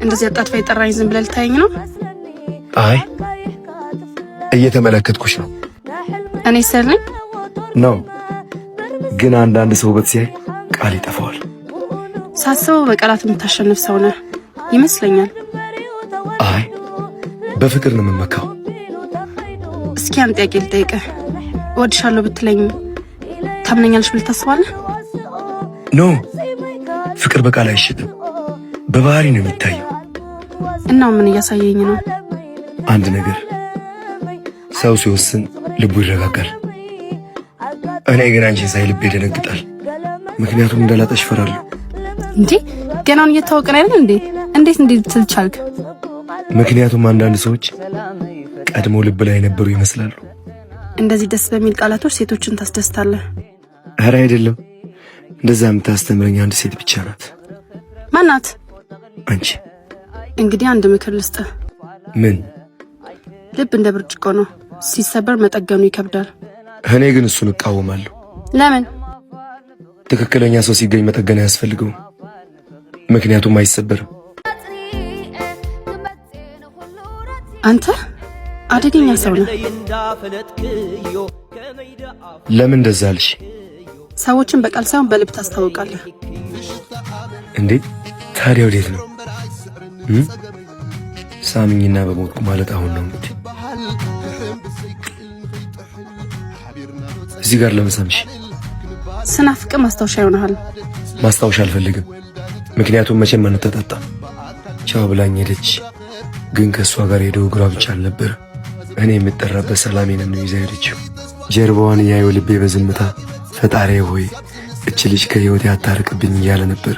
እንደዚህ አጣጥፋ የጠራኝ ዝም ብለህ ልታየኝ ነው? አይ እየተመለከትኩሽ ነው። እኔ ሰርኝ ነው ግን አንዳንድ ሰው በትሲያይ ቃል ይጠፋዋል። ሳስበው በቃላት የምታሸንፍ ሰው ነህ ይመስለኛል። አይ በፍቅር ነው የምመካው። እስኪ አንድ ጥያቄ ልጠይቅህ። እወድሻለሁ ብትለኝ ታምነኛለሽ ብለህ ታስባለህ? ኖ ፍቅር በቃል አይሽጥም፣ በባህሪ ነው የሚታየው። እና ምን እያሳየኝ ነው? አንድ ነገር ሰው ሲወስን ልቡ ይረጋጋል። እኔ ግን አንቺን ሳይ ልቤ ይደነግጣል። ምክንያቱም እንዳላጣሽ እፈራለሁ። እንዴ ገናውን እየታወቀን አይደል እንዴ? እንዴት ልትል ቻልክ? ምክንያቱም አንዳንድ ሰዎች ቀድሞ ልብ ላይ የነበሩ ይመስላሉ። እንደዚህ ደስ በሚል ቃላቶች ሴቶችን ታስደስታለህ። ኧረ አይደለም፣ እንደዛ የምታስተምረኝ አንድ ሴት ብቻ ናት። ማናት? አንቺ። እንግዲህ አንድ ምክር ልስጥህ። ምን? ልብ እንደ ብርጭቆ ነው፣ ሲሰበር መጠገኑ ይከብዳል። እኔ ግን እሱን እቃወማለሁ። ለምን? ትክክለኛ ሰው ሲገኝ መጠገን አያስፈልገውም፣ ምክንያቱም አይሰበርም። አንተ አደገኛ ሰው ነህ። ለምን እንደዛ አልሽ? ሰዎችን በቃል ሳይሆን በልብ ታስታውቃለህ። እንዴ ታዲያ ወዴት ነው? ሳምኝና በሞትኩ ማለት አሁን ነው እንግዲህ። እዚህ ጋር ለመሳምሽ ስናፍቅ ማስታወሻ ይሆናል። ማስታወሻ አልፈልግም፣ ምክንያቱም መቼም አንተጣጣም። ቻው ብላኝ ሄደች፣ ግን ከእሷ ጋር ሄደው እግሯ ብቻ አልነበር። እኔ የምጠራበት ሰላሜን ነው ይዛ ሄደችው። ጀርባዋን እያየው ልቤ በዝምታ ፈጣሪ ሆይ እች ልጅ ከህይወቴ አታርቅብኝ እያለ ነበር።